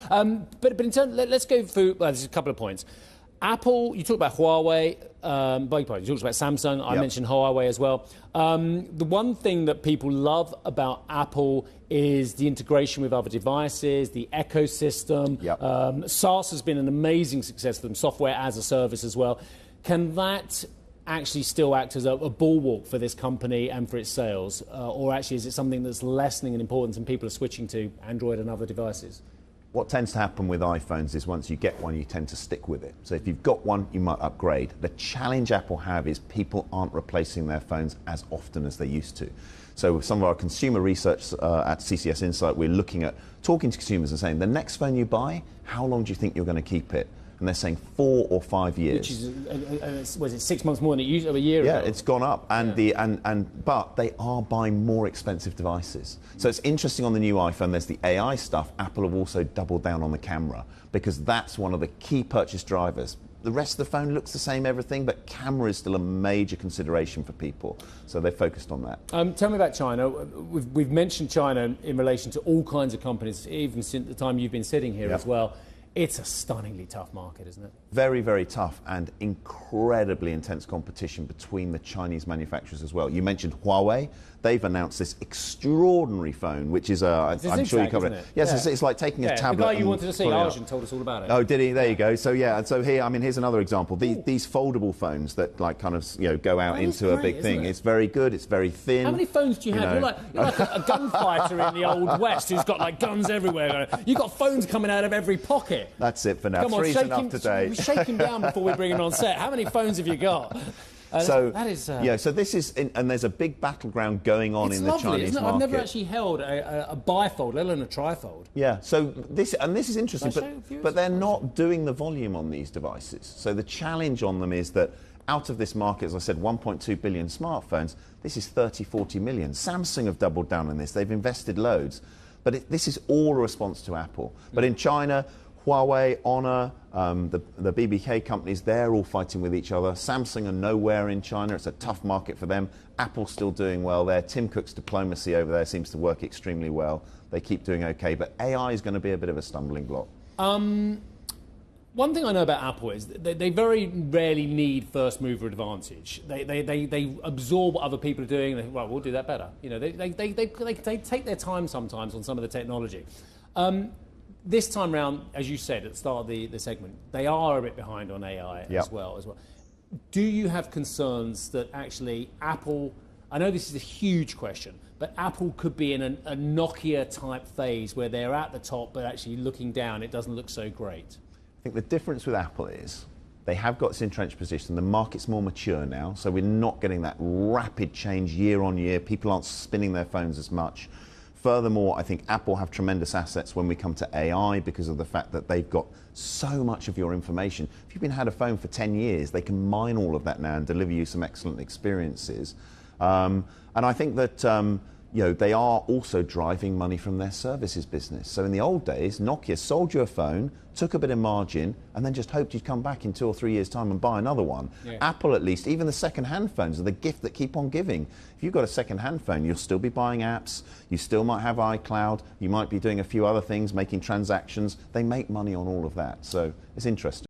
But in terms, let's go through. Well, there's a couple of points. Apple, you talked about Huawei. You talked about Samsung. I mentioned Huawei as well. The one thing that people love about Apple is the integration with other devices, the ecosystem. SaaS has been an amazing success for them, software as a service as well. Can that actually still act as a bulwark for this company and for its sales? Or actually is it something that's lessening in importance and people are switching to Android and other devices? What tends to happen with iPhones is once you get one, you tend to stick with it. So if you've got one, you might upgrade. The challenge Apple have is people aren't replacing their phones as often as they used to. So with some of our consumer research at CCS Insight, we're looking at talking to consumers and saying, the next phone you buy, how long do you think you're going to keep it? And they're saying 4 or 5 years. Which is, was it 6 months more than it used to a year ago? Yeah, it's gone up, but they are buying more expensive devices. So it's interesting on the new iPhone. There's the AI stuff. Apple have also doubled down on the camera because that's one of the key purchase drivers. The rest of the phone looks the same, everything, but camera is still a major consideration for people. So they're focused on that. Tell me about China. We've mentioned China in relation to all kinds of companies, even since the time you've been sitting here as well. It's a stunningly tough market, isn't it? Very, very tough and incredibly intense competition between the Chinese manufacturers as well. You mentioned Huawei. They've announced this extraordinary phone, which is, I'm sure you covered it. Yes, it's like taking a tablet. The guy you wanted to see, Arjun, told us all about it. Oh, did he? There you go. So yeah, and so here, I mean, here's another example. These foldable phones that like kind of go out into a big thing. It's very good. It's very thin. How many phones do you have? You're like a gunfighter in the Old West who's got like guns everywhere. You've got phones coming out of every pocket. That's it for now. Come on, Three's enough today. Shake him down before we bring him on set. How many phones have you got? So that is, so this is, and there's a big battleground going on in the Chinese market. I've never actually held a bifold, let alone a trifold. Yeah, so this is interesting, but they're not doing the volume on these devices. So the challenge on them is that out of this market, as I said, 1.2 billion smartphones, this is 30, 40 million. Samsung have doubled down on this. They've invested loads. But this is all a response to Apple. But in China, Huawei, Honor, the BBK companies, they're all fighting with each other. Samsung are nowhere in China. It's a tough market for them. Apple's still doing well there. Tim Cook's diplomacy over there seems to work extremely well. They keep doing okay. But AI is going to be a bit of a stumbling block. One thing I know about Apple is they very rarely need first mover advantage. They absorb what other people are doing. And they think, well, we'll do that better. They take their time sometimes on some of the technology. This time round, as you said at the start of the segment, they are a bit behind on AI as well. Do you have concerns that actually Apple, I know this is a huge question, but Apple could be in a Nokia type phase where they're at the top, but actually looking down, it doesn't look so great? I think the difference with Apple is they have got this entrenched position. The market's more mature now, so we're not getting that rapid change year on year. People aren't spinning their phones as much. Furthermore, I think Apple have tremendous assets when we come to AI because of the fact that they've got so much of your information. If you've had a phone for 10 years, they can mine all of that now and deliver you some excellent experiences. And I think that they are also driving money from their services business. So in the old days, Nokia sold you a phone, took a bit of margin, and then just hoped you'd come back in 2 or 3 years' time and buy another one. Apple, at least, even the second-hand phones are the gift that keep on giving. If you've got a second-hand phone, you'll still be buying apps, you still might have iCloud, you might be doing a few other things, making transactions. They make money on all of that, so it's interesting.